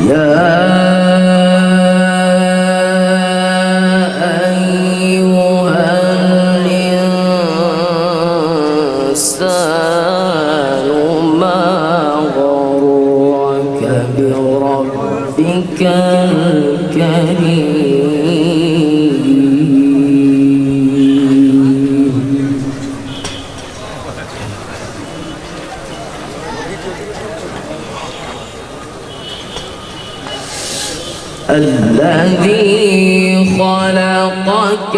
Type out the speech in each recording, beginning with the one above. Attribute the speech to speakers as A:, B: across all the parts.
A: يا أيها الإنسان ما غرك بربك الكريم الذي خلقك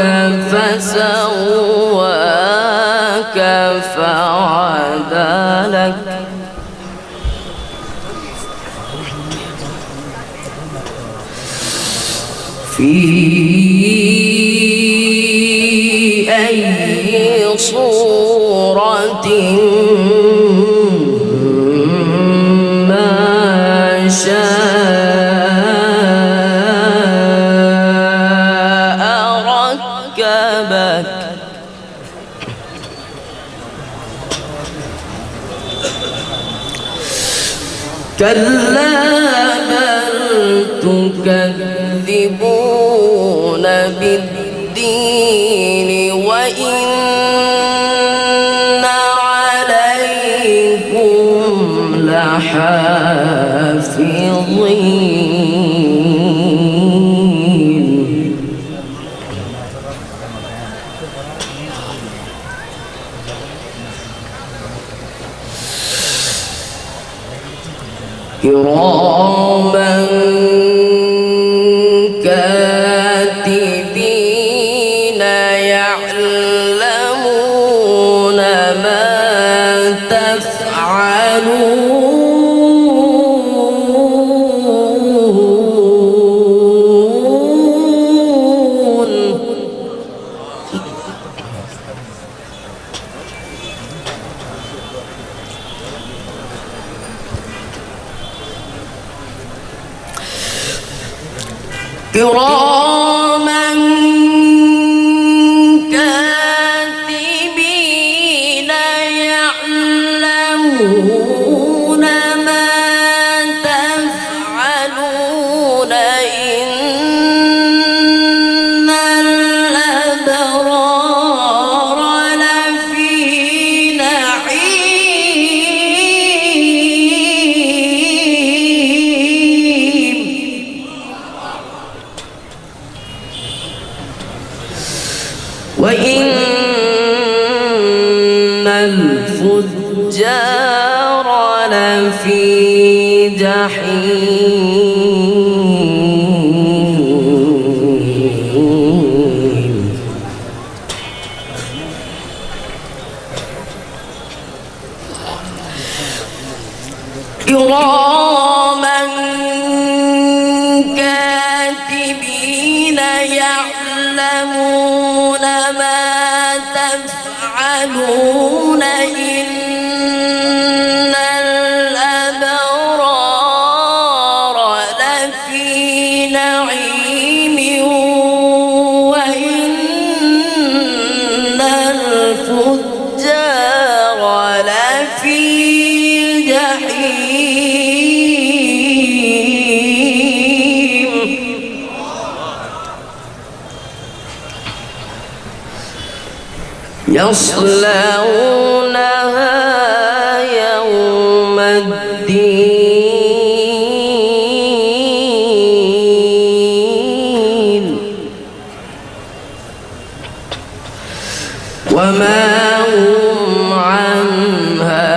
A: فسواك فعدلك في أي صورة ما شاء ركبك كلا بل تكذبون بالدين وإن عليكم لحافظين كراما كاتبين يعلمون ما تفعلون كراما كاتبين يعلمون ما تفعلون إن الأبرار لفي نعيم وإن الفجار لفي جحيم كراما كاتبين يعلمون ما تفعلون إن الأبرار لفي نعيم وإن الفجار لفي جحيم يصلونها يوم الدين وما هم عنها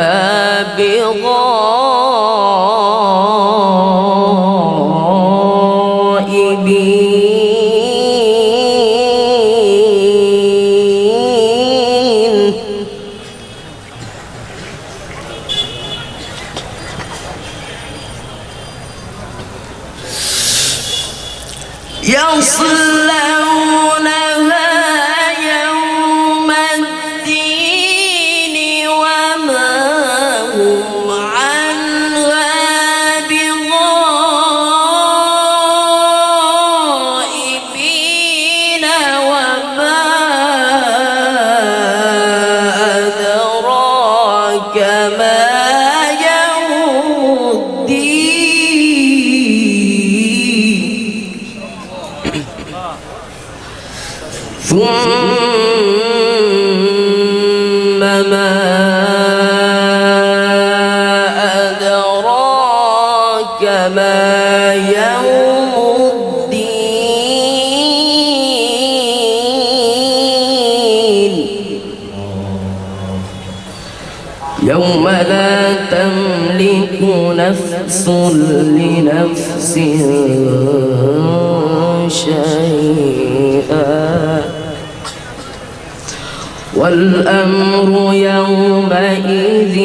A: بغائبين يصلونها يوم الدين وما هم عنها بغائبين وما أدراك ما يوم الدين ثم ما أدراك ما يوم الدين يوم لا تملك نفس لنفس شيئا والأمر يومئذ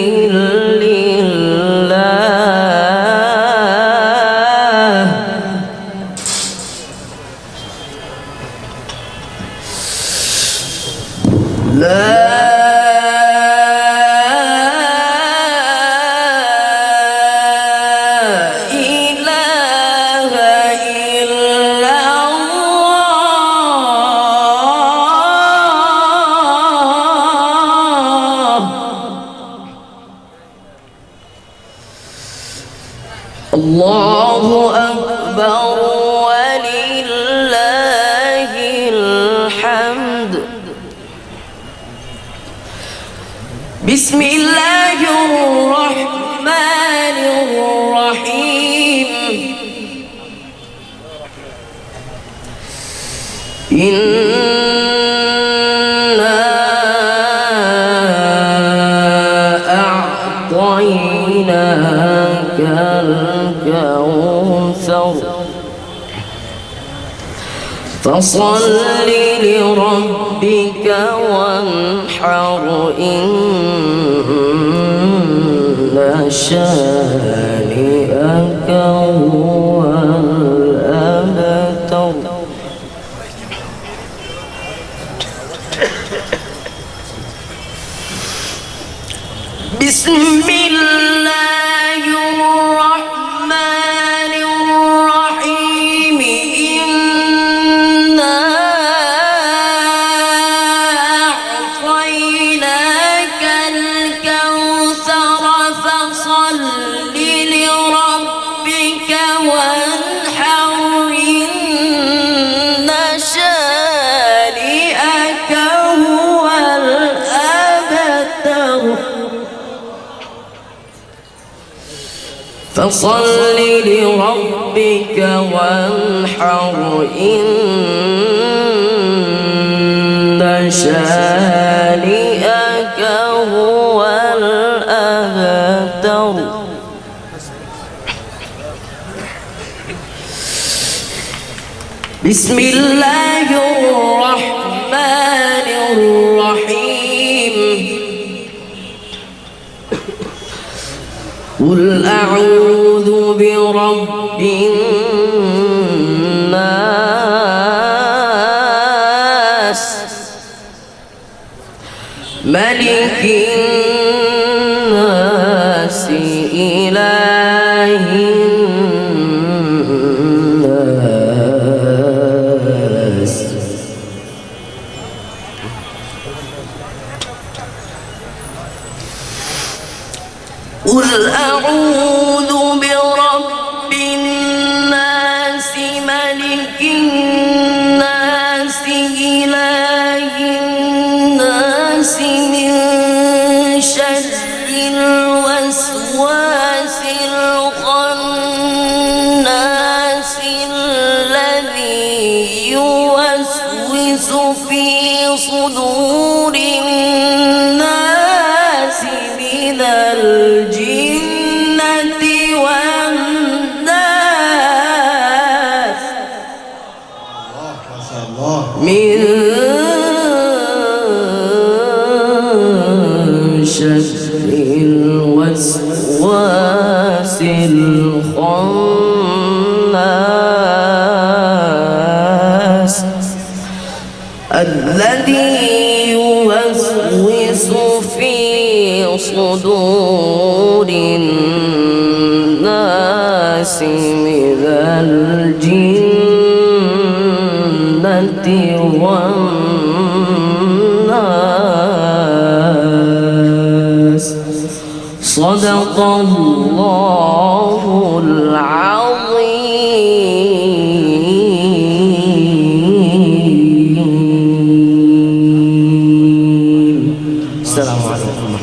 A: لله لا الله أكبر ولله الحمد. بسم الله الرحمن الرحيم. إنا أعطيناك الكوثر فصل لربك وانحر إن شانئك هو الأبتر. بسم الله الرحمن الرحيم. إنا أعطيناك الكوثر فصل لربك وانحر إن شانئك هو الأبتر. فصل لربك وانحر إن شانئك هو الأبتر. بسم الله الرحمن الرحيم. قل أعوذ برب الناس ملك الناس إله الناس. قل أعوذ برب الناس ملك الناس إله الناس من شر الوسواس الخناس الذي يوسوس في صدور الناس من الجنة والناس. من شر الوسواس الخناس الذي يوسوس في صدور الناس من الجنة والناس. صدق الله العظيم. আসসালামু আলাইকুম।